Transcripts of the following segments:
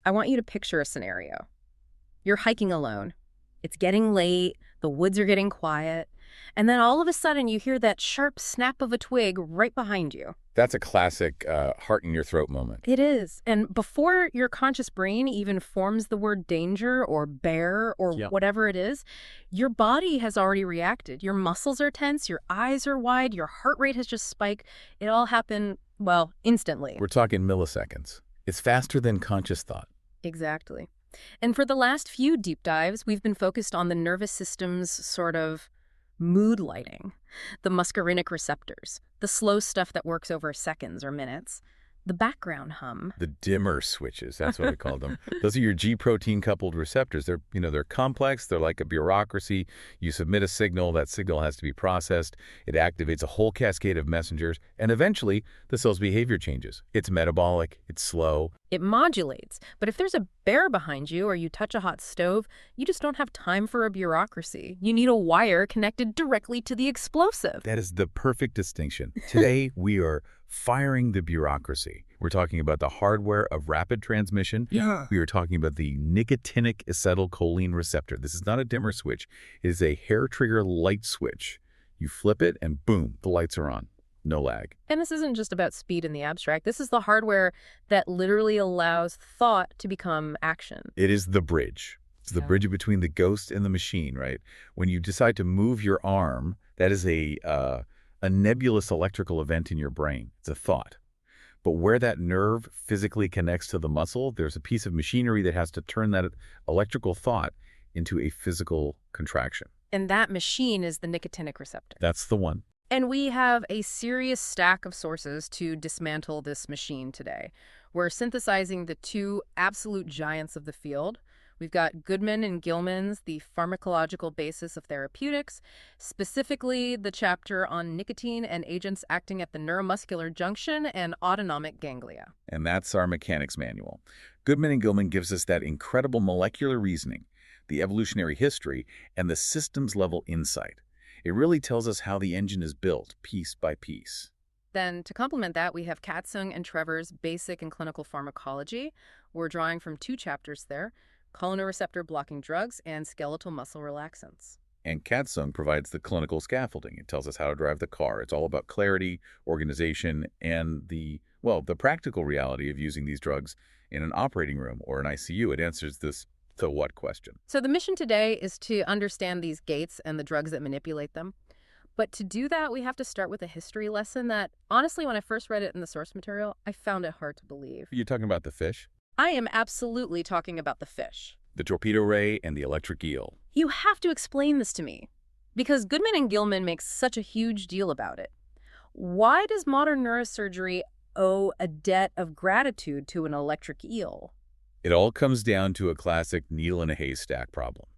I want you to picture a scenario. You're hiking alone. It's getting late, the woods are getting quiet, and then all of a sudden you hear that sharp snap of a twig right behind you. That's a classic heart in your throat moment. It is. And before your conscious brain even forms the word danger or bear or whatever it is, your body has already reacted. Your muscles are tense, your eyes are wide, your heart rate has just spiked. It all happened, well, instantly. We're talking milliseconds. It's faster than conscious thought. Exactly. And for the last few deep dives, we've been focused on the nervous system's sort of mood lighting, the muscarinic receptors, the slow stuff that works over seconds or minutes, the background hum. The dimmer switches, that's what we call them. Those are your G-protein coupled receptors. They're complex. They're like a bureaucracy. You submit a signal. That signal has to be processed. It activates a whole cascade of messengers. And eventually, the cell's behavior changes. It's metabolic. It's slow. It modulates. But if there's a bear behind you or you touch a hot stove, you just don't have time for a bureaucracy. You need a wire connected directly to the explosive. That is the perfect distinction. Today, we are firing the bureaucracy. We're talking about the hardware of rapid transmission. Yeah. We are talking about the nicotinic acetylcholine receptor. This is not a dimmer switch. It is a hair trigger light switch. You flip it and boom, the lights are on. No lag. And this isn't just about speed in the abstract. This is the hardware that literally allows thought to become action. It is the bridge. It's the bridge between the ghost and the machine, right? When you decide to move your arm, that is a nebulous electrical event in your brain. It's a thought. But where that nerve physically connects to the muscle, there's a piece of machinery that has to turn that electrical thought into a physical contraction. And that machine is the nicotinic receptor. That's the one. And we have a serious stack of sources to dismantle this machine today. We're synthesizing the two absolute giants of the field. We've got Goodman and Gilman's The Pharmacological Basis of Therapeutics, specifically the chapter on nicotine and agents acting at the neuromuscular junction and autonomic ganglia. And that's our mechanics manual. Goodman and Gilman gives us that incredible molecular reasoning, the evolutionary history, and the systems-level insight. It really tells us how the engine is built, piece by piece. Then, to complement that, we have Katsung and Trevor's Basic and Clinical Pharmacology. We're drawing from two chapters there, cholinereceptor blocking drugs and skeletal muscle relaxants. And Katsung provides the clinical scaffolding. It tells us how to drive the car. It's all about clarity, organization, and the practical reality of using these drugs in an operating room or an ICU. It answers this "so what" question. So the mission today is to understand these gates and the drugs that manipulate them. But to do that, we have to start with a history lesson that, honestly, when I first read it in the source material, I found it hard to believe. You're talking about the fish? I am absolutely talking about the fish. The torpedo ray and the electric eel. You have to explain this to me, because Goodman and Gilman make such a huge deal about it. Why does modern neurosurgery owe a debt of gratitude to an electric eel? It all comes down to a classic needle in a haystack problem.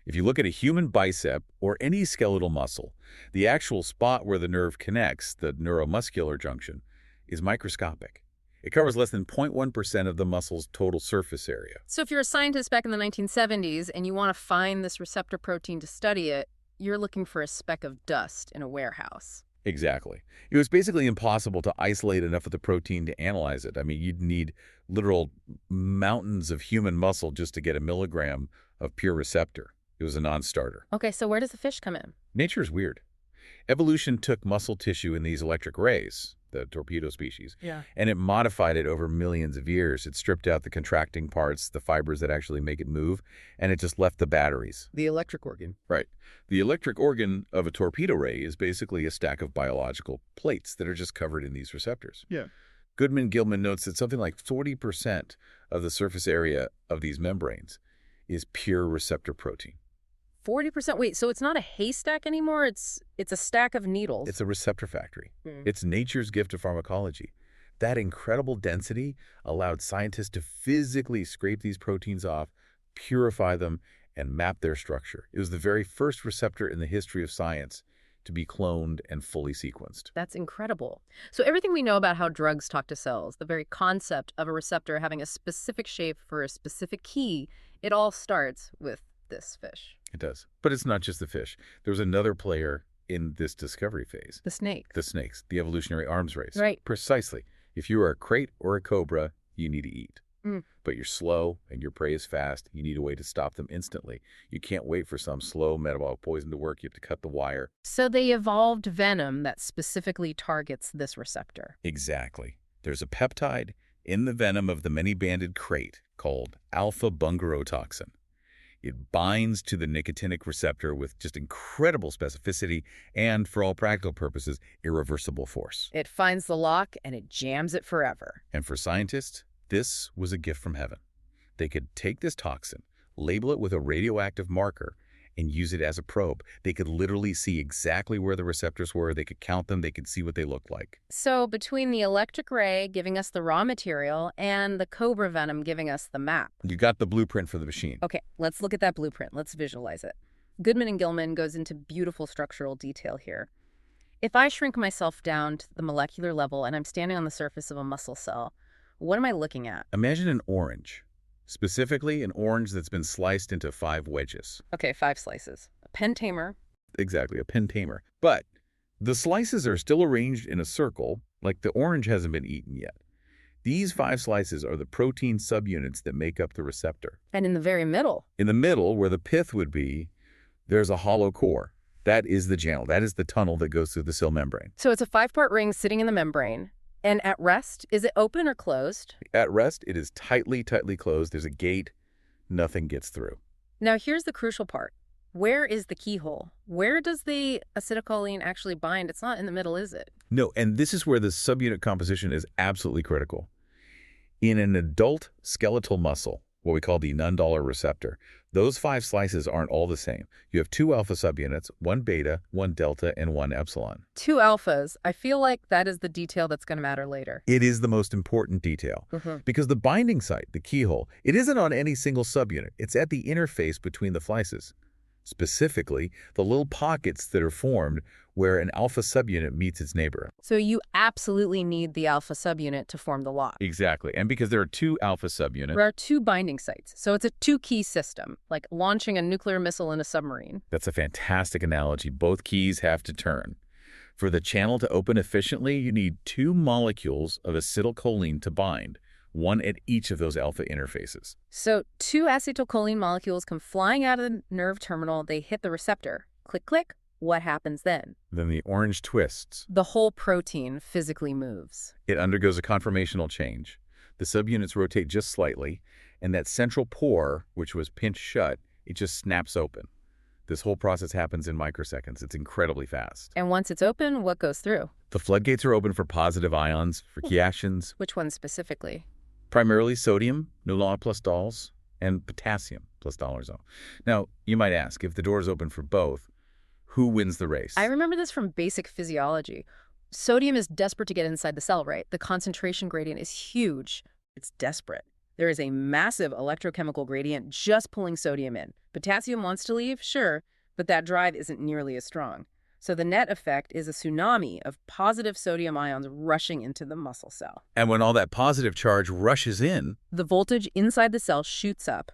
If you look at a human bicep or any skeletal muscle, the actual spot where the nerve connects, the neuromuscular junction, is microscopic. It covers less than 0.1% of the muscle's total surface area. So if you're a scientist back in the 1970s and you want to find this receptor protein to study it, you're looking for a speck of dust in a warehouse. Exactly. It was basically impossible to isolate enough of the protein to analyze it. I mean, you'd need literal mountains of human muscle just to get a milligram of pure receptor. It was a non-starter. Okay, so where does the fish come in? Nature's weird. Evolution took muscle tissue in these electric rays, the torpedo species, and it modified it over millions of years. It stripped out the contracting parts, the fibers that actually make it move, and it just left the batteries. The electric organ. Right. The electric organ of a torpedo ray is basically a stack of biological plates that are just covered in these receptors. Yeah. Goodman-Gilman notes that something like 40% of the surface area of these membranes is pure receptor protein. 40%? Wait, so it's not a haystack anymore? It's a stack of needles. It's a receptor factory. It's nature's gift to pharmacology. That incredible density allowed scientists to physically scrape these proteins off, purify them, and map their structure. It was the very first receptor in the history of science to be cloned and fully sequenced. That's incredible. So everything we know about how drugs talk to cells, the very concept of a receptor having a specific shape for a specific key, it all starts with this fish. It does. But it's not just the fish. There's another player in this discovery phase. The snake. The snakes, the evolutionary arms race. Right. Precisely. If you are a crate or a cobra, you need to eat. Mm. But you're slow and your prey is fast. You need a way to stop them instantly. You can't wait for some slow metabolic poison to work. You have to cut the wire. So they evolved venom that specifically targets this receptor. Exactly. There's a peptide in the venom of the many-banded crate called alpha-bungarotoxin. It binds to the nicotinic receptor with just incredible specificity and, for all practical purposes, irreversible force. It finds the lock and it jams it forever. And for scientists, this was a gift from heaven. They could take this toxin, label it with a radioactive marker, and use it as a probe. They could literally see exactly where the receptors were. They could count them. They could see what they looked like. So between the electric ray giving us the raw material and the cobra venom giving us the map. You got the blueprint for the machine. Okay, let's look at that blueprint. Let's visualize it. Goodman and Gilman goes into beautiful structural detail here. If I shrink myself down to the molecular level and I'm standing on the surface of a muscle cell, what am I looking at? Imagine an orange. Specifically, an orange that's been sliced into 5 wedges. Okay, 5 slices. A pentamer. Exactly, a pentamer. But the slices are still arranged in a circle, like the orange hasn't been eaten yet. These 5 slices are the protein subunits that make up the receptor. And in the very middle. In the middle, where the pith would be, there's a hollow core. That is the channel. That is the tunnel that goes through the cell membrane. So it's a 5-part ring sitting in the membrane. And at rest, is it open or closed? At rest, it is tightly closed. There's a gate. Nothing gets through. Now here's the crucial part. Where is the keyhole? Where does the acetylcholine actually bind? It's not in the middle, is it? No, and this is where the subunit composition is absolutely critical. In an adult skeletal muscle, what we call the non-dollar receptor, those 5 slices aren't all the same. You have 2 alpha subunits, 1 beta, 1 delta, and 1 epsilon. 2 alphas. I feel like that is the detail that's going to matter later. It is the most important detail. Because the binding site, the keyhole, it isn't on any single subunit. It's at the interface between the slices. Specifically, the little pockets that are formed where an alpha subunit meets its neighbor. So you absolutely need the alpha subunit to form the lock. Exactly. And because there are 2 alpha subunits, There are 2 binding sites. So it's a 2-key system, like launching a nuclear missile in a submarine. that's a fantastic analogy. Both keys have to turn. For the channel to open efficiently, you need 2 molecules of acetylcholine to bind, 1 at each of those alpha interfaces. So 2 acetylcholine molecules come flying out of the nerve terminal. They hit the receptor. Click, click. What happens then? Then the orange twists. The whole protein physically moves. It undergoes a conformational change. The subunits rotate just slightly, and that central pore, which was pinched shut, it just snaps open. This whole process happens in microseconds. It's incredibly fast. And once it's open, what goes through? The floodgates are open for positive ions, for key actions, Which ones specifically? primarily sodium, nulon plus dols, and potassium plus dollarzone. Now, you might ask, if the door is open for both, who wins the race? I remember this from basic physiology. Sodium is desperate to get inside the cell, right? The concentration gradient is huge. It's desperate. There is a massive electrochemical gradient just pulling sodium in. Potassium wants to leave, sure, but that drive isn't nearly as strong. So the net effect is a tsunami of positive sodium ions rushing into the muscle cell. And when all that positive charge rushes in, The voltage inside the cell shoots up.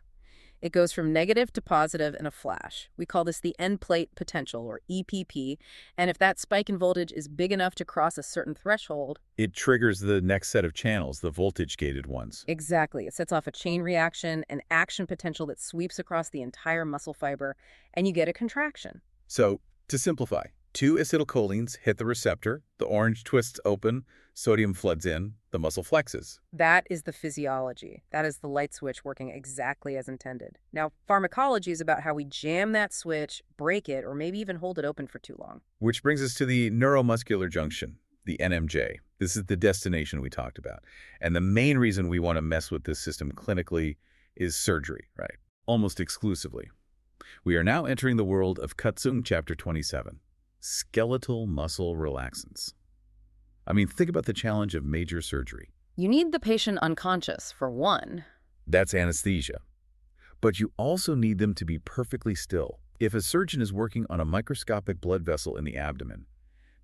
It goes from negative to positive in a flash. We call this the end plate potential, or EPP, and if that spike in voltage is big enough to cross a certain threshold, it triggers the next set of channels, the voltage-gated ones. exactly, it sets off a chain reaction, an action potential that sweeps across the entire muscle fiber, and you get a contraction. So, to simplify, 2 acetylcholines hit the receptor, the orange twists open, sodium floods in, the muscle flexes. That is the physiology. That is the light switch working exactly as intended. Now, pharmacology is about how we jam that switch, break it, or maybe even hold it open for too long. Which brings us to the neuromuscular junction, the NMJ. This is the destination we talked about. And the main reason we want to mess with this system clinically is surgery, right? Almost exclusively. We are now entering the world of Kutzung Chapter 27, skeletal muscle relaxants. I mean, think about the challenge of major surgery. You need the patient unconscious, for one. That's anesthesia. But you also need them to be perfectly still. If a surgeon is working on a microscopic blood vessel in the abdomen,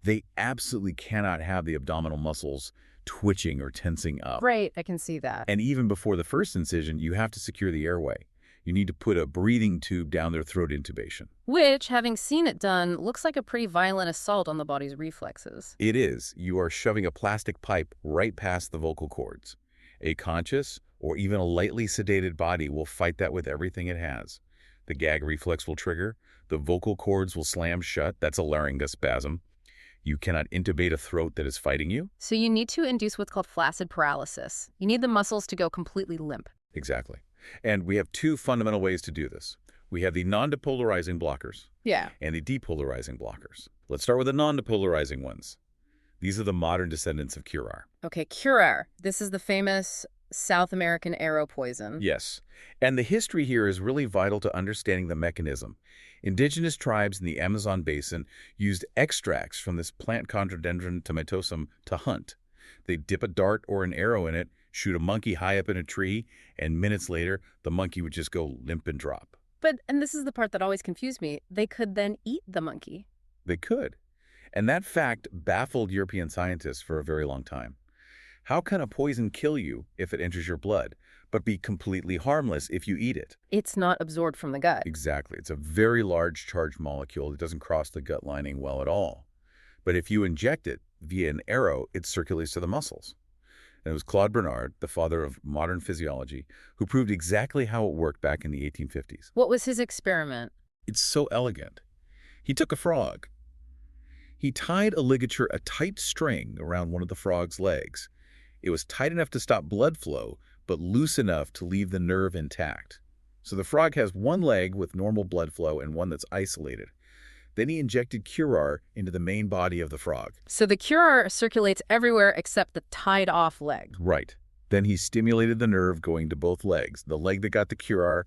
they absolutely cannot have the abdominal muscles twitching or tensing up. Right, I can see that. And even before the first incision, you have to secure the airway. You need to put a breathing tube down their throat intubation. Which, having seen it done, looks like a pretty violent assault on the body's reflexes. It is. You are shoving a plastic pipe right past the vocal cords. A conscious, or even a lightly sedated body will fight that with everything it has. The gag reflex will trigger, the vocal cords will slam shut, that's a laryngospasm. You cannot intubate a throat that is fighting you. So you need to induce what's called flaccid paralysis. You need the muscles to go completely limp. Exactly. And we have two fundamental ways to do this. We have the non-depolarizing blockers Yeah. and the depolarizing blockers. Let's start with the non-depolarizing ones. These are the modern descendants of curare. Okay, curare. This is the famous South American arrow poison. Yes. And the history here is really vital to understanding the mechanism. Indigenous tribes in the Amazon basin used extracts from this plant Chondrodendron tomentosum to hunt. They'd dip a dart or an arrow in it, shoot a monkey high up in a tree, and minutes later, the monkey would just go limp and drop. But, and this is the part that always confused me, they could then eat the monkey. They could. And that fact baffled European scientists for a very long time. How can a poison kill you if it enters your blood, but be completely harmless if you eat it? It's not absorbed from the gut. Exactly. It's a very large charged molecule. It doesn't cross the gut lining well at all. But if you inject it via an arrow, it circulates to the muscles. And it was Claude Bernard, the father of modern physiology, who proved exactly how it worked back in the 1850s. What was his experiment? It's so elegant. He took a frog. He tied a ligature, a tight string, around one of the frog's legs. It was tight enough to stop blood flow, but loose enough to leave the nerve intact. So the frog has one leg with normal blood flow and one that's isolated. Then he injected curare into the main body of the frog. So the curare circulates everywhere except the tied-off leg. Right. Then he stimulated the nerve going to both legs. The leg that got the curare,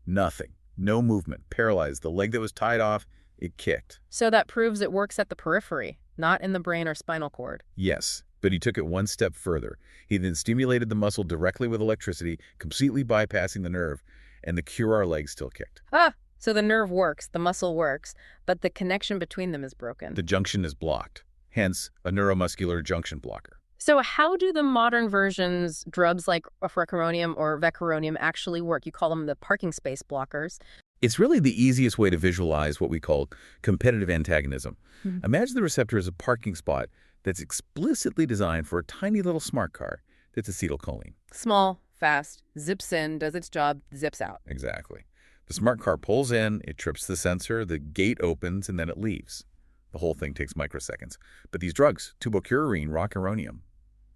nothing. No movement. Paralyzed. The leg that was tied off, it kicked. So that proves it works at the periphery, not in the brain or spinal cord. Yes, but he took it one step further. He then stimulated the muscle directly with electricity, completely bypassing the nerve, and the curare leg still kicked. Ah! So the nerve works, the muscle works, but the connection between them is broken. The junction is blocked, hence a neuromuscular junction blocker. So how do the modern versions, drugs like ofrecuronium or vecuronium, actually work? You call them the parking space blockers. It's really the easiest way to visualize what we call competitive antagonism. Imagine the receptor as a parking spot that's explicitly designed for a tiny little smart car that's acetylcholine. Small, fast, zips in, does its job, zips out. Exactly. The smart car pulls in, it trips the sensor, the gate opens, and then it leaves. The whole thing takes microseconds. But these drugs, tubocurarine, rocuronium,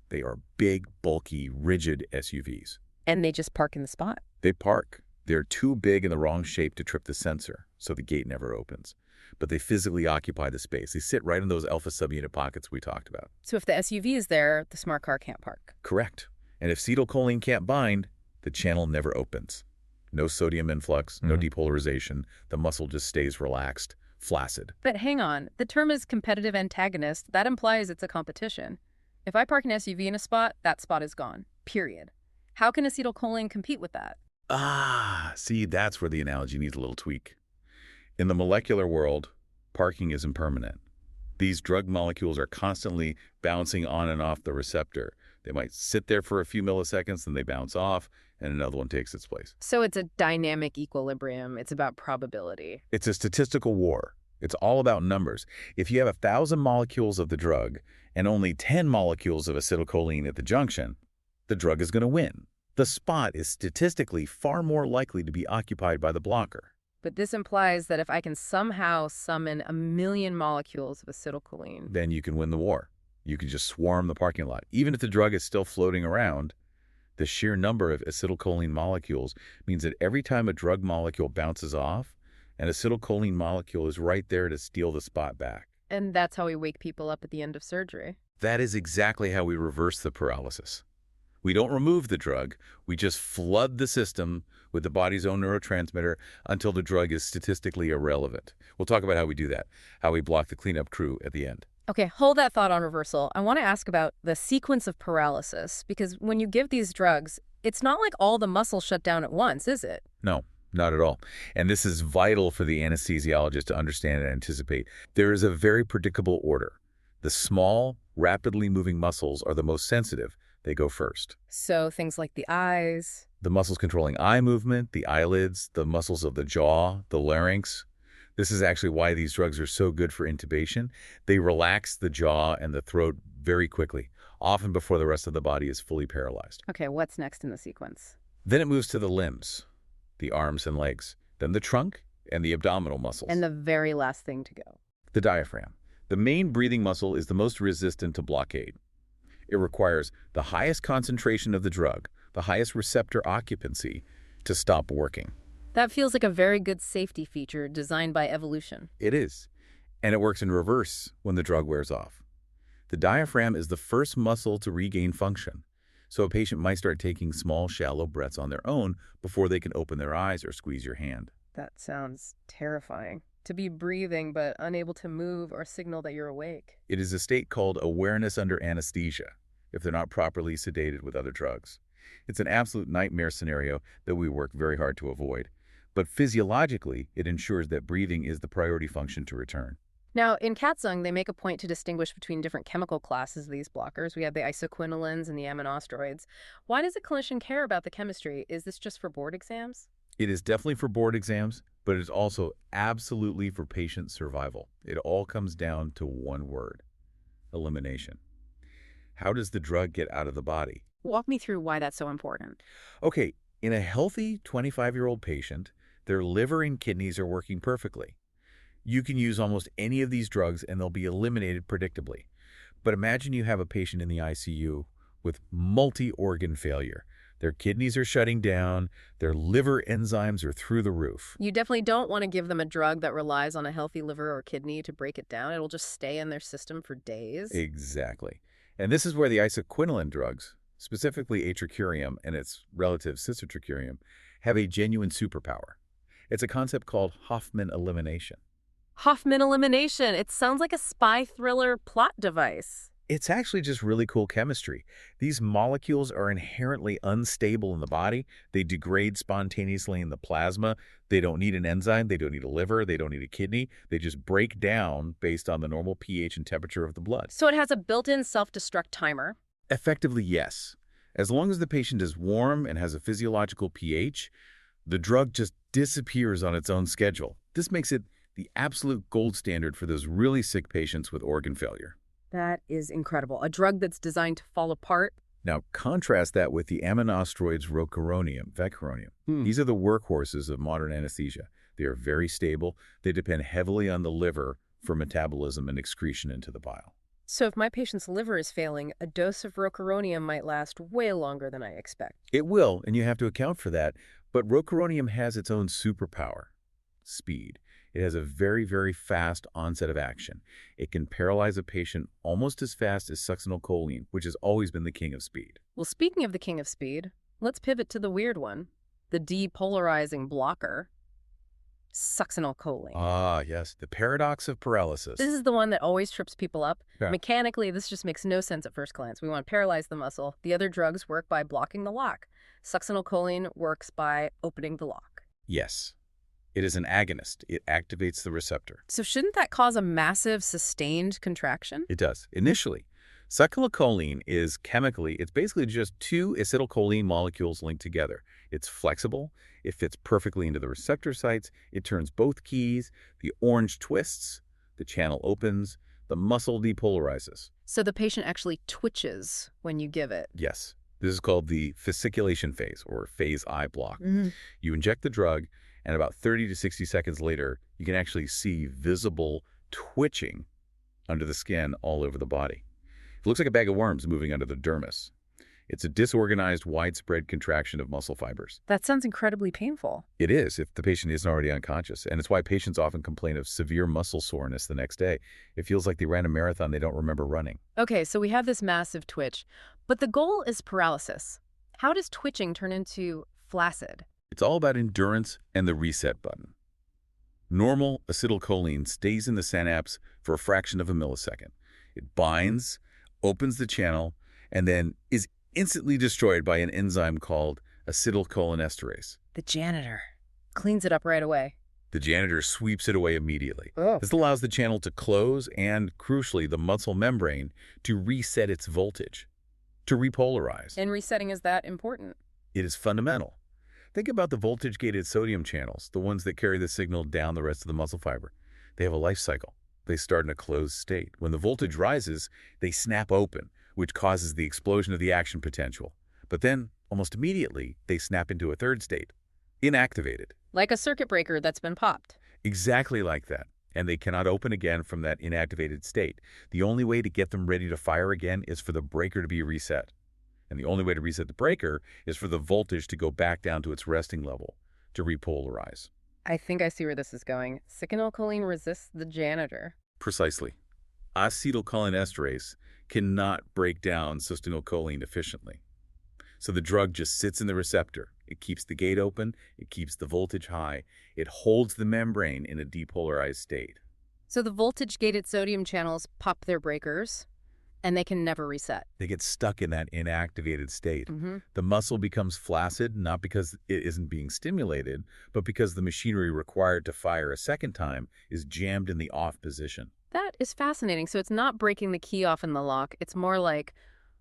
they are big, bulky, rigid SUVs. And they just park in the spot. They park. They're too big in the wrong shape to trip the sensor, so the gate never opens. But they physically occupy the space. They sit right in those alpha subunit pockets we talked about. So if the SUV is there, the smart car can't park. Correct. And if acetylcholine can't bind, the channel never opens. No sodium influx, no depolarization. The muscle just stays relaxed, flaccid. But hang on, the term is competitive antagonist. That implies it's a competition. If I park an SUV in a spot, that spot is gone, period. How can acetylcholine compete with that? See, that's where the analogy needs a little tweak. In the molecular world, parking is impermanent. These drug molecules are constantly bouncing on and off the receptor. They might sit there for a few milliseconds, then they bounce off, and another one takes its place. So it's a dynamic equilibrium. It's about probability. It's a statistical war. It's all about numbers. If you have 1,000 molecules of the drug and only 10 molecules of acetylcholine at the junction, the drug is going to win. The spot is statistically far more likely to be occupied by the blocker. But this implies that if I can somehow summon 1,000,000 molecules of acetylcholine, Then you can win the war. You can just swarm the parking lot. Even if the drug is still floating around, the sheer number of acetylcholine molecules means that every time a drug molecule bounces off, an acetylcholine molecule is right there to steal the spot back. and that's how we wake people up at the end of surgery. That is exactly how we reverse the paralysis. We don't remove the drug. We just flood the system with the body's own neurotransmitter until the drug is statistically irrelevant. We'll talk about how we do that, how we block the cleanup crew at the end. Okay, hold that thought on reversal. I want to ask about the sequence of paralysis, because when you give these drugs, it's not like all the muscles shut down at once, is it? No, not at all. And this is vital for the anesthesiologist to understand and anticipate. There is a very predictable order. The small, rapidly moving muscles are the most sensitive. They go first. So things like the eyes. The muscles controlling eye movement, the eyelids, the muscles of the jaw, the larynx. This is actually why these drugs are so good for intubation. They relax the jaw and the throat very quickly. often before the rest of the body is fully paralyzed. Okay, what's next in the sequence? Then it moves to the limbs, the arms and legs, then the trunk and the abdominal muscles. And the very last thing to go. The diaphragm. The main breathing muscle is the most resistant to blockade. It requires the highest concentration of the drug, the highest receptor occupancy, to stop working. That feels like a very good safety feature designed by evolution. It is. And it works in reverse when the drug wears off. The diaphragm is the first muscle to regain function. So a patient might start taking small, shallow breaths on their own before they can open their eyes or squeeze your hand. That sounds terrifying. To be breathing but unable to move or signal that you're awake. It is a state called awareness under anesthesia, if they're not properly sedated with other drugs. It's an absolute nightmare scenario that we work very hard to avoid. But physiologically, it ensures that breathing is the priority function to return. Now, in Katzung, they make a point to distinguish between different chemical classes of these blockers. We have the isoquinolines and the aminosteroids. Why does a clinician care about the chemistry? Is this just for board exams? It is definitely for board exams, but it is also absolutely for patient survival. It all comes down to one word: elimination. How does the drug get out of the body? Walk me through why that's so important. Okay, in a healthy 25-year-old patient, their liver and kidneys are working perfectly. You can use almost any of these drugs and they'll be eliminated predictably. But imagine you have a patient in the ICU with multi-organ failure. Their kidneys are shutting down, their liver enzymes are through the roof. You definitely don't want to give them a drug that relies on a healthy liver or kidney to break it down. It'll just stay in their system for days. Exactly. And this is where the isoquinoline drugs, specifically atracurium and its relative cisatracurium, have a genuine superpower. It's a concept called Hoffman elimination. Hoffman elimination. It sounds like a spy thriller plot device. It's actually just really cool chemistry. These molecules are inherently unstable in the body. They degrade spontaneously in the plasma. They don't need an enzyme. They don't need a liver. They don't need a kidney. They just break down based on the normal pH and temperature of the blood. So it has a built-in self-destruct timer. Effectively, yes. As long as the patient is warm and has a physiological pH, the drug just disappears on its own schedule. This makes it the absolute gold standard for those really sick patients with organ failure. That is incredible. A drug that's designed to fall apart. Now, contrast that with the aminosteroids rocuronium, vecuronium. These are the workhorses of modern anesthesia. They are very stable. They depend heavily on the liver for metabolism and excretion into the bile. So if my patient's liver is failing, a dose of rocuronium might last way longer than I expect. It will, and you have to account for that. But rocuronium has its own superpower: speed. It has a very, very fast onset of action. It can paralyze a patient almost as fast as succinylcholine, which has always been the king of speed. Well, speaking of the king of speed, let's pivot to the weird one, the depolarizing blocker, succinylcholine. Ah, yes, the paradox of paralysis. This is the one that always trips people up. Yeah. Mechanically, this just makes no sense at first glance. We want to paralyze the muscle. The other drugs work by blocking the lock. Succinylcholine works by opening the lock. Yes. It is an agonist. It activates the receptor. So shouldn't that cause a massive, sustained contraction? It does. Initially, succinylcholine is chemically, it's basically just two acetylcholine molecules linked together. It's flexible. It fits perfectly into the receptor sites. It turns both keys. The orange twists. The channel opens. The muscle depolarizes. So the patient actually twitches when you give it. Yes. This is called the fasciculation phase, or phase I block. You inject the drug, and about 30 to 60 seconds later, you can actually see visible twitching under the skin all over the body. It looks like a bag of worms moving under the dermis. It's a disorganized, widespread contraction of muscle fibers. That sounds incredibly painful. It is, if the patient isn't already unconscious. And it's why patients often complain of severe muscle soreness the next day. It feels like they ran a marathon they don't remember running. Okay, so we have this massive twitch, but the goal is paralysis. How does twitching turn into flaccid? It's all about endurance and the reset button. Normal acetylcholine stays in the synapse for a fraction of a millisecond. It binds, opens the channel, and then is instantly destroyed by an enzyme called acetylcholinesterase. The janitor cleans it up right away. The janitor sweeps it away immediately. Oh. This allows the channel to close and, crucially, the muscle membrane to reset its voltage, to repolarize. And resetting is that important? It is fundamental. Think about the voltage-gated sodium channels, the ones that carry the signal down the rest of the muscle fiber. They have a life cycle. They start in a closed state. When the voltage rises, they snap open, which causes the explosion of the action potential. But then, almost immediately, they snap into a third state, inactivated. Like a circuit breaker that's been popped. Exactly like that. And they cannot open again from that inactivated state. The only way to get them ready to fire again is for the breaker to be reset. And the only way to reset the breaker is for the voltage to go back down to its resting level, to repolarize. I think I see where this is going. Acetylcholine resists the janitor. Precisely. Acetylcholinesterase cannot break down acetylcholine efficiently. So the drug just sits in the receptor. It keeps the gate open. It keeps the voltage high. It holds the membrane in a depolarized state. So the voltage-gated sodium channels pop their breakers, and they can never reset. They get stuck in that inactivated state. Mm-hmm. The muscle becomes flaccid, not because it isn't being stimulated, but because the machinery required to fire a second time is jammed in the off position. That is fascinating. So it's not breaking the key off in the lock. It's more like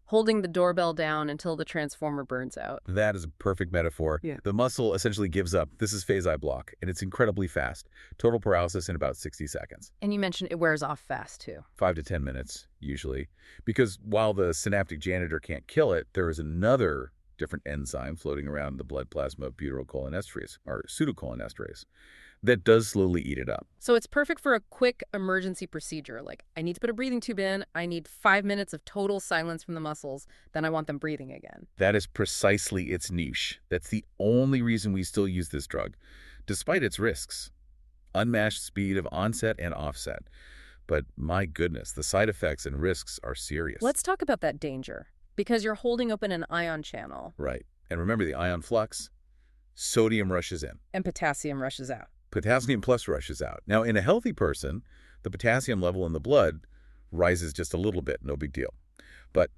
holding the doorbell down until the transformer burns out. That is a perfect metaphor. Yeah. The muscle essentially gives up. This is phase-I block, and it's incredibly fast. Total paralysis in about 60 seconds. And you mentioned it wears off fast, too. 5 to 10 minutes, usually. Because while the synaptic janitor can't kill it, there is another different enzyme floating around the blood plasma butyrylcholinesterase, or pseudocholinesterase, that does slowly eat it up. So it's perfect for a quick emergency procedure. Like, I need to put a breathing tube in, I need 5 minutes of total silence from the muscles, then I want them breathing again. That is precisely its niche. That's the only reason we still use this drug, despite its risks. Unmatched speed of onset and offset. But my goodness, the side effects and risks are serious. Let's talk about that danger, because you're holding open an ion channel. Right. And remember the ion flux? Sodium rushes in. And potassium rushes out. Potassium plus rushes out. Now, in a healthy person, the potassium level in the blood rises just a little bit, no big deal. But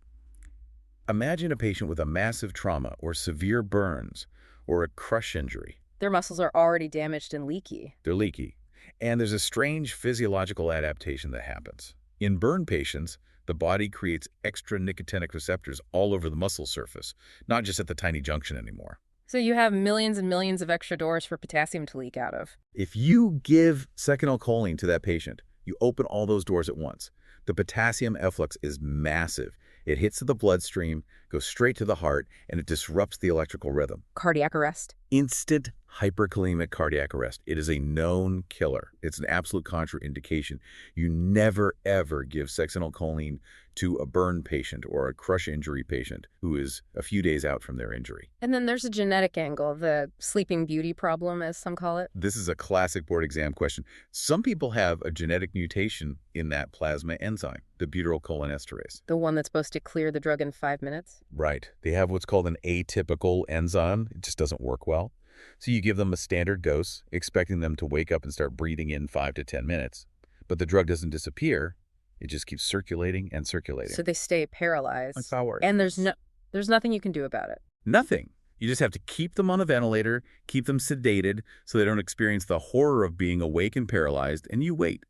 imagine a patient with a massive trauma or severe burns or a crush injury. Their muscles are already damaged and leaky. They're leaky. And there's a strange physiological adaptation that happens. In burn patients, the body creates extra nicotinic receptors all over the muscle surface, not just at the tiny junction anymore. So you have millions and millions of extra doors for potassium to leak out of. If you give acetylcholine to that patient, you open all those doors at once. The potassium efflux is massive. It hits the bloodstream, goes straight to the heart, and it disrupts the electrical rhythm. Cardiac arrest. Instant hyperkalemic cardiac arrest. It is a known killer. It's an absolute contraindication. You never, ever give acetylcholine to a burn patient or a crush injury patient who is a few days out from their injury. And then there's a genetic angle, the sleeping beauty problem, as some call it. This is a classic board exam question. Some people have a genetic mutation in that plasma enzyme, the butyrylcholinesterase. The one that's supposed to clear the drug in 5 minutes? Right. They have what's called an atypical enzyme. It just doesn't work well. So you give them a standard dose, expecting them to wake up and start breathing in 5 to 10 minutes. But the drug doesn't disappear. It just keeps circulating and circulating. So they stay paralyzed. Like flowers. And there's nothing you can do about it. Nothing. You just have to keep them on a ventilator, keep them sedated so they don't experience the horror of being awake and paralyzed, and you wait.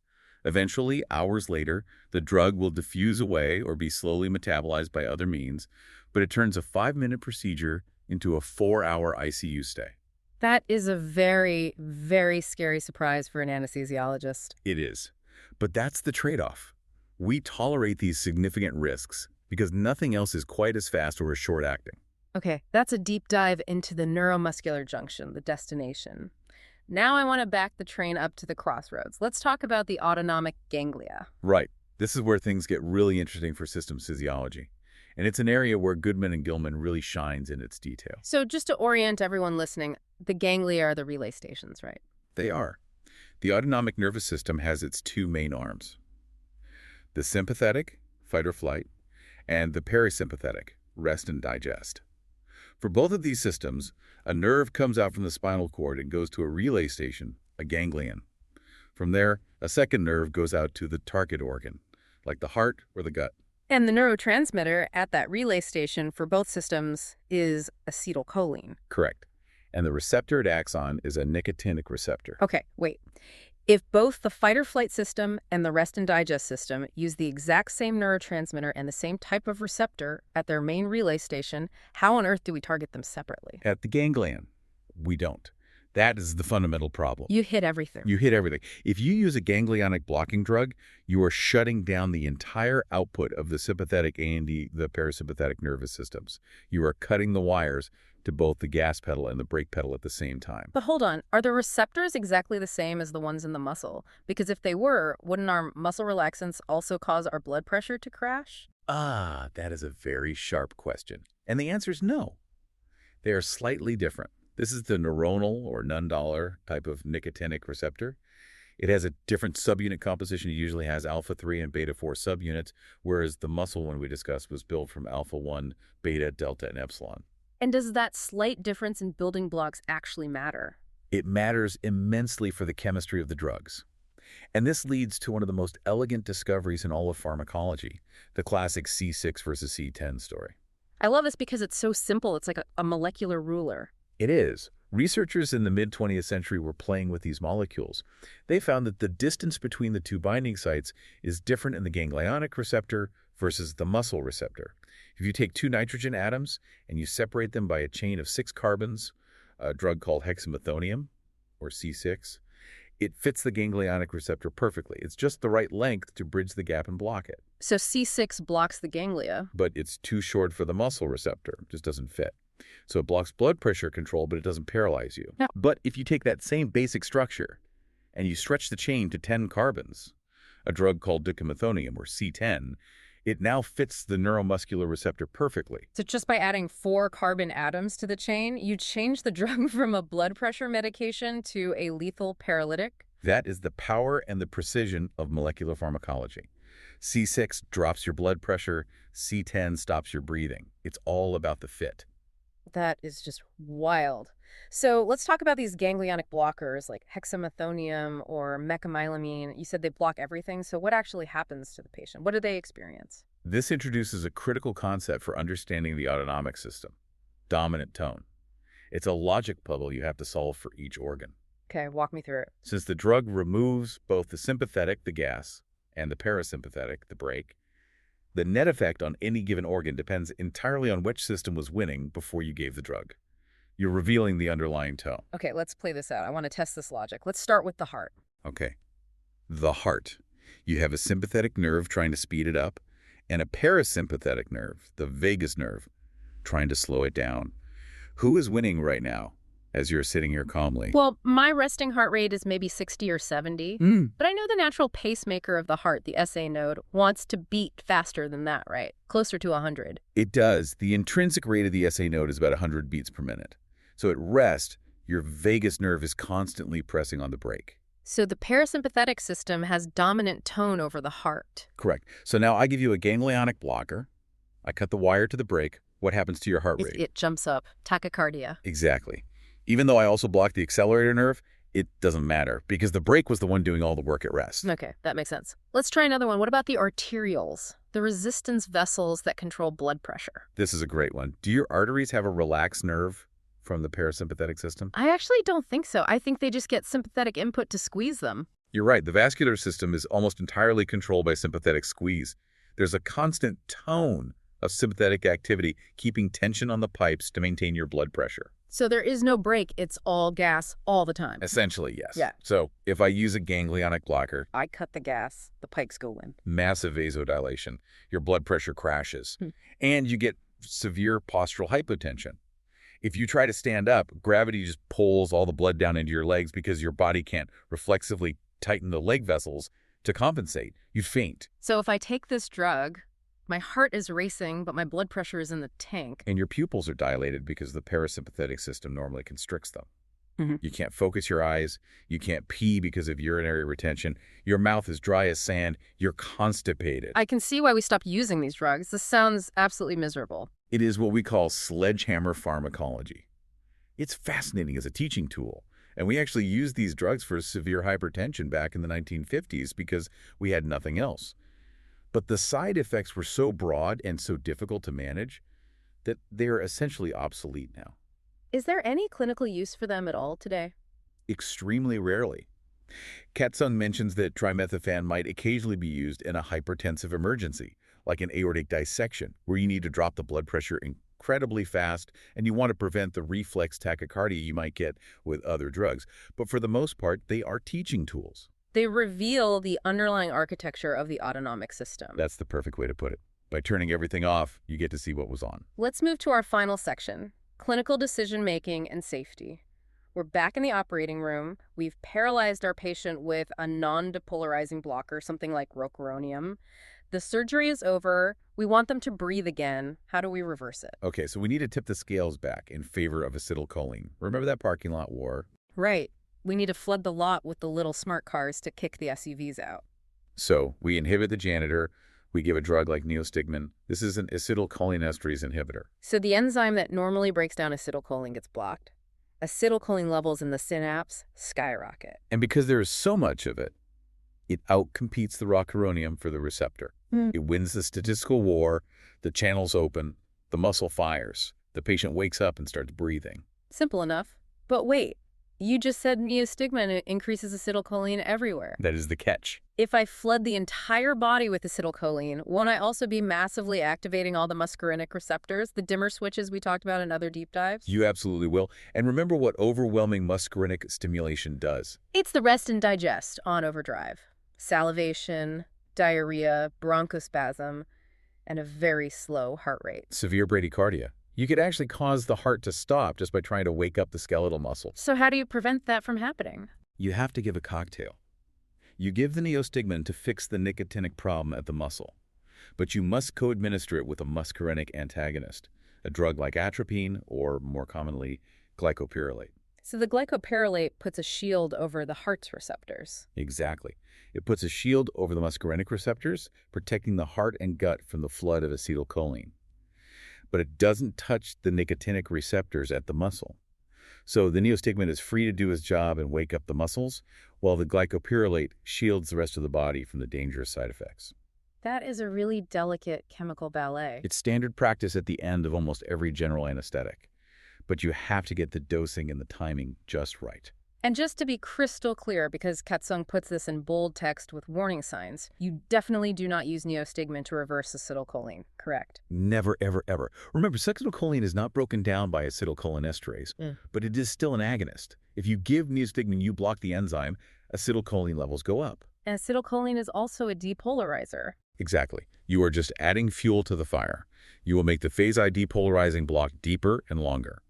Eventually, hours later, the drug will diffuse away or be slowly metabolized by other means, but it turns a 5-minute procedure into a 4-hour ICU stay. That is a very, very scary surprise for an anesthesiologist. It is. But that's the trade-off. We tolerate these significant risks because nothing else is quite as fast or as short-acting. Okay, that's a deep dive into the neuromuscular junction, the destination. Now I want to back the train up to the crossroads. Let's talk about the autonomic ganglia. Right. This is where things get really interesting for systems physiology. And it's an area where Goodman and Gilman really shines in its detail. So just to orient everyone listening, the ganglia are the relay stations, right? They are. The autonomic nervous system has its two main arms. The sympathetic, fight or flight, and the parasympathetic, rest and digest. For both of these systems, a nerve comes out from the spinal cord and goes to a relay station, a ganglion. From there, a second nerve goes out to the target organ, like the heart or the gut. And the neurotransmitter at that relay station for both systems is acetylcholine. Correct. And the receptor it acts on is a nicotinic receptor. Okay, wait. If both the fight or flight system and the rest and digest system use the exact same neurotransmitter and the same type of receptor at their main relay station, how on earth do we target them separately? At the ganglion, we don't. That is the fundamental problem. You hit everything. You hit everything. If you use a ganglionic blocking drug, you are shutting down the entire output of the sympathetic and the parasympathetic nervous systems. You are cutting the wires to both the gas pedal and the brake pedal at the same time. But hold on, are the receptors exactly the same as the ones in the muscle? Because if they were, wouldn't our muscle relaxants also cause our blood pressure to crash? Ah, that is a very sharp question. And the answer is no. They are slightly different. This is the neuronal or nundollar type of nicotinic receptor. It has a different subunit composition. It usually has alpha-3 and beta-4 subunits, whereas the muscle one we discussed was built from alpha-1, beta, delta, and epsilon. And does that slight difference in building blocks actually matter? It matters immensely for the chemistry of the drugs. And this leads to one of the most elegant discoveries in all of pharmacology, the classic C6 versus C10 story. I love this because it's so simple. It's like a molecular ruler. It is. Researchers in the mid-20th century were playing with these molecules. They found that the distance between the two binding sites is different in the ganglionic receptor versus the muscle receptor. If you take two nitrogen atoms and you separate them by a chain of 6 carbons, a drug called hexamethonium, or C6, it fits the ganglionic receptor perfectly. It's just the right length to bridge the gap and block it. So C6 blocks the ganglia. But it's too short for the muscle receptor. It just doesn't fit. So it blocks blood pressure control, but it doesn't paralyze you. Yeah. But if you take that same basic structure and you stretch the chain to 10 carbons, a drug called decimethonium, or C10, it now fits the neuromuscular receptor perfectly. So just by adding 4 carbon atoms to the chain, you change the drug from a blood pressure medication to a lethal paralytic? That is the power and the precision of molecular pharmacology. C6 drops your blood pressure, C10 stops your breathing. It's all about the fit. That is just wild. So let's talk about these ganglionic blockers like hexamethonium or mecamylamine. You said they block everything. So what actually happens to the patient? What do they experience? This introduces a critical concept for understanding the autonomic system, dominant tone. It's a logic puzzle you have to solve for each organ. Okay, walk me through it. Since the drug removes both the sympathetic, the gas, and the parasympathetic, the brake, the net effect on any given organ depends entirely on which system was winning before you gave the drug. You're revealing the underlying tone. Okay, let's play this out. I want to test this logic. Let's start with the heart. Okay. The heart. You have a sympathetic nerve trying to speed it up, and a parasympathetic nerve, the vagus nerve, trying to slow it down. Who is winning right now as you're sitting here calmly? Well, my resting heart rate is maybe 60 or 70, but I know the natural pacemaker of the heart, the SA node, wants to beat faster than that, right? Closer to 100. It does. The intrinsic rate of the SA node is about 100 beats per minute. So at rest, your vagus nerve is constantly pressing on the brake. So the parasympathetic system has dominant tone over the heart. Correct. So now I give you a ganglionic blocker. I cut the wire to the brake. What happens to your heart rate? It jumps up. Tachycardia. Exactly. Even though I also blocked the accelerator nerve, it doesn't matter because the brake was the one doing all the work at rest. Okay, that makes sense. Let's try another one. What about the arterioles, the resistance vessels that control blood pressure? This is a great one. Do your arteries have a relaxed nerve from the parasympathetic system? I actually don't think so. I think they just get sympathetic input to squeeze them. You're right. The vascular system is almost entirely controlled by sympathetic squeeze. There's a constant tone of sympathetic activity, keeping tension on the pipes to maintain your blood pressure. So there is no brake. It's all gas all the time. Essentially, yes. Yeah. So if I use a ganglionic blocker, I cut the gas, the pipes go in. massive vasodilation, your blood pressure crashes, and you get severe postural hypotension. If you try to stand up, gravity just pulls all the blood down into your legs because your body can't reflexively tighten the leg vessels to compensate. You'd faint. So if I take this drug, my heart is racing, but my blood pressure is in the tank. And your pupils are dilated because the parasympathetic system normally constricts them. Mm-hmm. You can't focus your eyes. You can't pee because of urinary retention. Your mouth is dry as sand. You're constipated. I can see why we stopped using these drugs. This sounds absolutely miserable. It is what we call sledgehammer pharmacology. It's fascinating as a teaching tool. And we actually used these drugs for severe hypertension back in the 1950s because we had nothing else. But the side effects were so broad and so difficult to manage that they're essentially obsolete now. Is there any clinical use for them at all today? Extremely rarely. Katzun mentions that trimethophan might occasionally be used in a hypertensive emergency, like an aortic dissection, where you need to drop the blood pressure incredibly fast, and you want to prevent the reflex tachycardia you might get with other drugs. But for the most part, they are teaching tools. They reveal the underlying architecture of the autonomic system. That's the perfect way to put it. By turning everything off, you get to see what was on. Let's move to our final section, clinical decision-making and safety. We're back in the operating room. We've paralyzed our patient with a non-depolarizing blocker, something like rocuronium. The surgery is over. We want them to breathe again. How do we reverse it? Okay, so we need to tip the scales back in favor of acetylcholine. Remember that parking lot war? Right. We need to flood the lot with the little smart cars to kick the SUVs out. So we inhibit the janitor. We give a drug like neostigmin. This is an acetylcholinesterase inhibitor. So the enzyme that normally breaks down acetylcholine gets blocked. Acetylcholine levels in the synapse skyrocket. And because there is so much of it, it outcompetes the rocuronium for the receptor. It wins the statistical war, the channels open, the muscle fires, the patient wakes up and starts breathing. Simple enough. But wait, you just said neostigmin increases acetylcholine everywhere. That is the catch. If I flood the entire body with acetylcholine, won't I also be massively activating all the muscarinic receptors, the dimmer switches we talked about in other deep dives? You absolutely will. And remember what overwhelming muscarinic stimulation does. It's the rest and digest on overdrive. Salivation, diarrhea, bronchospasm, and a very slow heart rate. Severe bradycardia. You could actually cause the heart to stop just by trying to wake up the skeletal muscle. So how do you prevent that from happening? You have to give a cocktail. You give the neostigmin to fix the nicotinic problem at the muscle, but you must co-administer it with a muscarinic antagonist, a drug like atropine or, more commonly, glycopyrrolate. So the glycopyrrolate puts a shield over the heart's receptors. Exactly. It puts a shield over the muscarinic receptors, protecting the heart and gut from the flood of acetylcholine. But it doesn't touch the nicotinic receptors at the muscle. So the neostigmin is free to do his job and wake up the muscles, while the glycopyrrolate shields the rest of the body from the dangerous side effects. That is a really delicate chemical ballet. It's standard practice at the end of almost every general anesthetic. But you have to get the dosing and the timing just right. And just to be crystal clear, because Katsung puts this in bold text with warning signs, you definitely do not use neostigmin to reverse acetylcholine, correct? Never, ever, ever. Remember, acetylcholine is not broken down by acetylcholinesterase, but it is still an agonist. If you give neostigmin, you block the enzyme, acetylcholine levels go up. And acetylcholine is also a depolarizer. Exactly. You are just adding fuel to the fire. You will make the phase-I depolarizing block deeper and longer.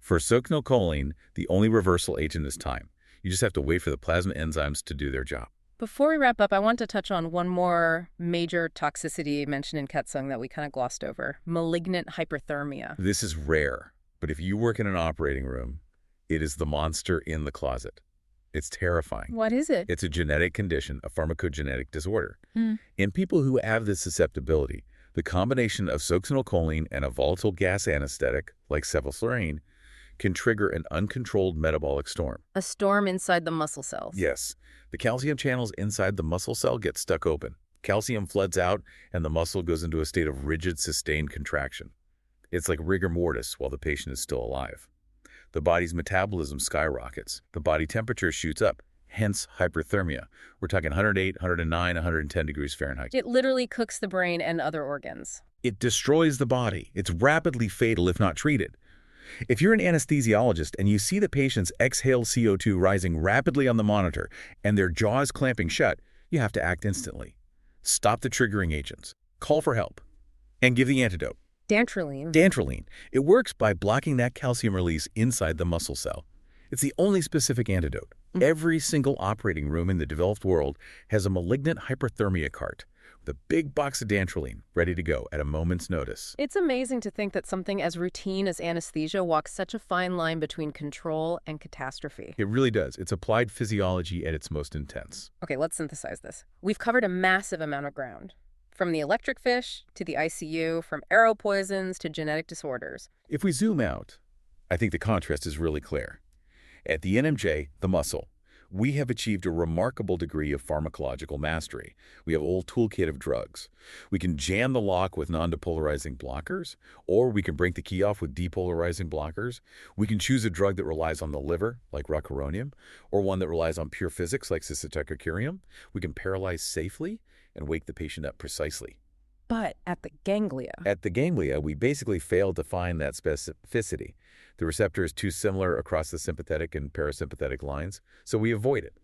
For acetylcholine, the only reversal agent is time. You just have to wait for the plasma enzymes to do their job. Before we wrap up, I want to touch on one more major toxicity mentioned in Katsung that we kind of glossed over, malignant hyperthermia. This is rare, but if you work in an operating room, it is the monster in the closet. It's terrifying. What is it? It's a genetic condition, a pharmacogenetic disorder. In people who have this susceptibility, the combination of acetylcholine and a volatile gas anesthetic, like sevoflurane, can trigger an uncontrolled metabolic storm. A storm inside the muscle cells. Yes. The calcium channels inside the muscle cell get stuck open. Calcium floods out, and the muscle goes into a state of rigid, sustained contraction. It's like rigor mortis while the patient is still alive. The body's metabolism skyrockets. The body temperature shoots up, hence hyperthermia. We're talking 108, 109, 110 degrees Fahrenheit. It literally cooks the brain and other organs. It destroys the body. It's rapidly fatal if not treated. If you're an anesthesiologist and you see the patient's exhaled CO2 rising rapidly on the monitor and their jaws clamping shut, you have to act instantly. Stop the triggering agents, call for help, and give the antidote. Dantrolene. Dantrolene. It works by blocking that calcium release inside the muscle cell. It's the only specific antidote. Every single operating room in the developed world has a malignant hyperthermia cart with a big box of dantrolene ready to go at a moment's notice. It's amazing to think that something as routine as anesthesia walks such a fine line between control and catastrophe. It really does. It's applied physiology at its most intense. Okay, let's synthesize this. We've covered a massive amount of ground. From the electric fish to the ICU, from arrow poisons to genetic disorders. If we zoom out, I think the contrast is really clear. At the NMJ, the muscle, we have achieved a remarkable degree of pharmacological mastery. We have a whole toolkit of drugs. We can jam the lock with non-depolarizing blockers, or we can break the key off with depolarizing blockers. We can choose a drug that relies on the liver, like rocuronium, or one that relies on pure physics, like cystocurcurium. We can paralyze safely and wake the patient up precisely. But at the ganglia. At the ganglia, we basically failed to find that specificity. The receptor is too similar across the sympathetic and parasympathetic lines, so we avoid it.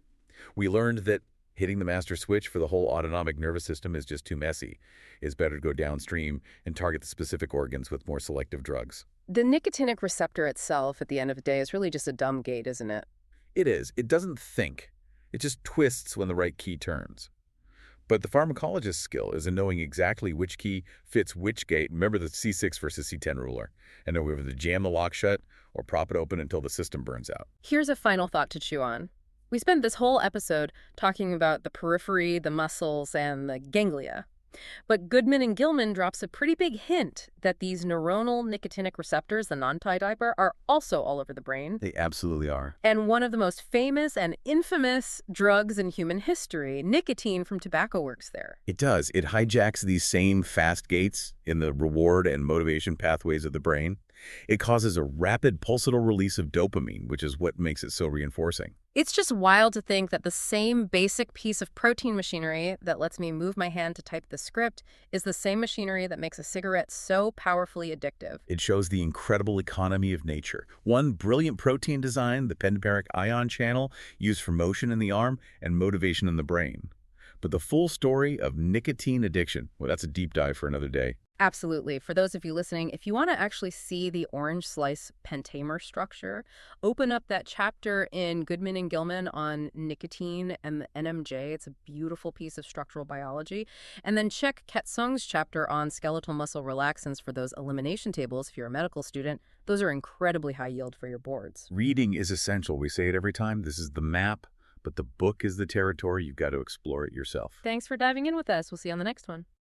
We learned that hitting the master switch for the whole autonomic nervous system is just too messy. It's better to go downstream and target the specific organs with more selective drugs. The nicotinic receptor itself, at the end of the day, is really just a dumb gate, isn't it? It is. It doesn't think. It just twists when the right key turns. But the pharmacologist's skill is in knowing exactly which key fits which gate. Remember the C6 versus C10 ruler. And know whether to jam the lock shut or prop it open until the system burns out. Here's a final thought to chew on. We spent this whole episode talking about the periphery, the muscles, and the ganglia. But Goodman and Gilman drops a pretty big hint that these neuronal nicotinic receptors, the non-Pi-dimer, are also all over the brain. They absolutely are. And one of the most famous and infamous drugs in human history, nicotine from tobacco, works there. It does. It hijacks these same fast gates in the reward and motivation pathways of the brain. It causes a rapid pulsatile release of dopamine, which is what makes it so reinforcing. It's just wild to think that the same basic piece of protein machinery that lets me move my hand to type the script is the same machinery that makes a cigarette so powerfully addictive. It shows the incredible economy of nature. One brilliant protein design, the pentameric ion channel, used for motion in the arm and motivation in the brain. But the full story of nicotine addiction, well, that's a deep dive for another day. Absolutely. For those of you listening, if you want to actually see the orange slice pentamer structure, open up that chapter in Goodman and Gilman on nicotine and the NMJ. It's a beautiful piece of structural biology. And then check Ket Sung's chapter on skeletal muscle relaxants for those elimination tables if you're a medical student. Those are incredibly high yield for your boards. Reading is essential. We say it every time. This is the map, but the book is the territory. You've got to explore it yourself. Thanks for diving in with us. We'll see you on the next one.